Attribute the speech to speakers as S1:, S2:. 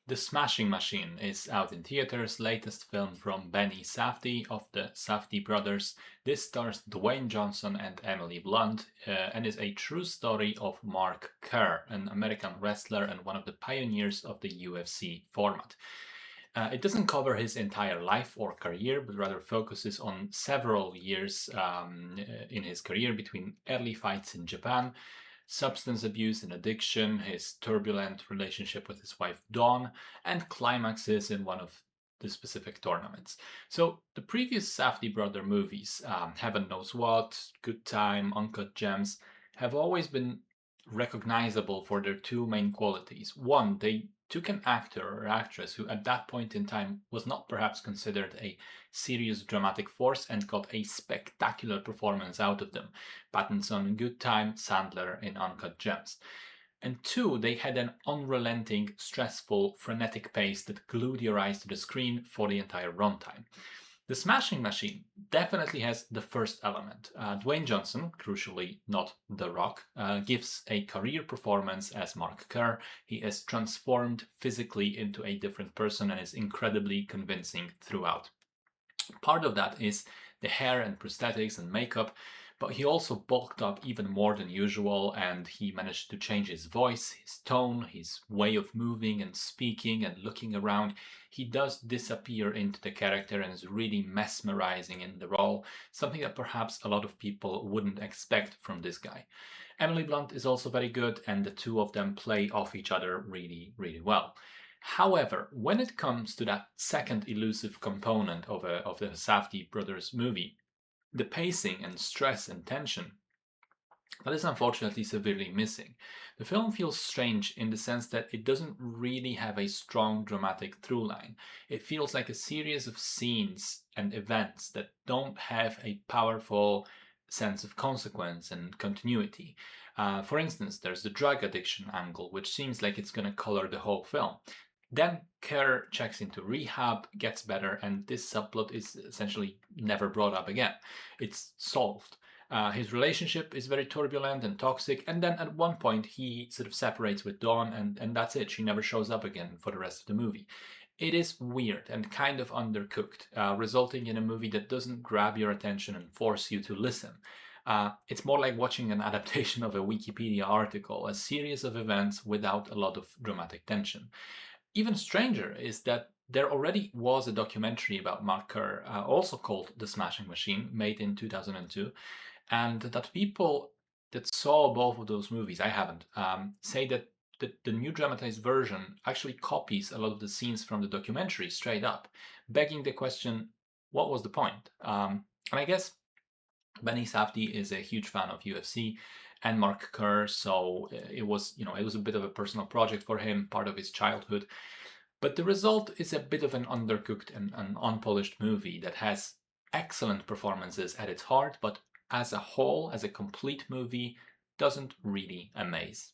S1: The Smashing Machine is out in theaters, latest film from Benny Safdie of the Safdie brothers. This stars Dwayne Johnson and Emily Blunt and is a true story of Mark Kerr, an American wrestler and one of the pioneers of the UFC format. It doesn't cover his entire life or career, but rather focuses on several years in his career between early fights in Japan, substance abuse and addiction, his turbulent relationship with his wife Dawn, and climaxes in one of the specific tournaments. So the previous Safdie brother movies, Heaven Knows What, Good Time, Uncut Gems, have always been recognizable for their two main qualities. One, they took an actor or actress who at that point in time was not perhaps considered a serious dramatic force and got a spectacular performance out of them. Pattinson in Good Time, Sandler in Uncut Gems. And two, they had an unrelenting, stressful, frenetic pace that glued your eyes to the screen for the entire runtime. The Smashing Machine definitely has the first element. Dwayne Johnson, crucially not The Rock, gives a career performance as Mark Kerr. He is transformed physically into a different person and is incredibly convincing throughout. Part of that is the hair and prosthetics and makeup, but he also bulked up even more than usual and he managed to change his voice, his tone, his way of moving and speaking and looking around. He does disappear into the character and is really mesmerizing in the role, something that perhaps a lot of people wouldn't expect from this guy. Emily Blunt is also very good, and the two of them play off each other really, really well. However, when it comes to that second elusive component of the Safdie brothers movie, the pacing and stress and tension, that is unfortunately severely missing. The film feels strange in the sense that it doesn't really have a strong dramatic through line. It feels like a series of scenes and events that don't have a powerful sense of consequence and continuity. For instance, there's the drug addiction angle, which seems like it's going to color the whole film. Then Kerr checks into rehab, gets better, and this subplot is essentially never brought up again. It's solved. His relationship is very turbulent and toxic, and then at one point he sort of separates with Dawn, and that's it. She never shows up again for the rest of the movie. It is weird and kind of undercooked, resulting in a movie that doesn't grab your attention and force you to listen. It's more like watching an adaptation of a Wikipedia article, a series of events without a lot of dramatic tension. Even stranger is that there already was a documentary about Mark Kerr, also called The Smashing Machine, made in 2002, and that people that saw both of those movies, I haven't, say that the new dramatized version actually copies a lot of the scenes from the documentary straight up, begging the question, what was the point? And I guess Benny Safdie is a huge fan of UFC and Mark Kerr, so it was, it was a bit of a personal project for him, part of his childhood. But the result is a bit of an undercooked and an unpolished movie that has excellent performances at its heart, but as a whole, as a complete movie, doesn't really amaze.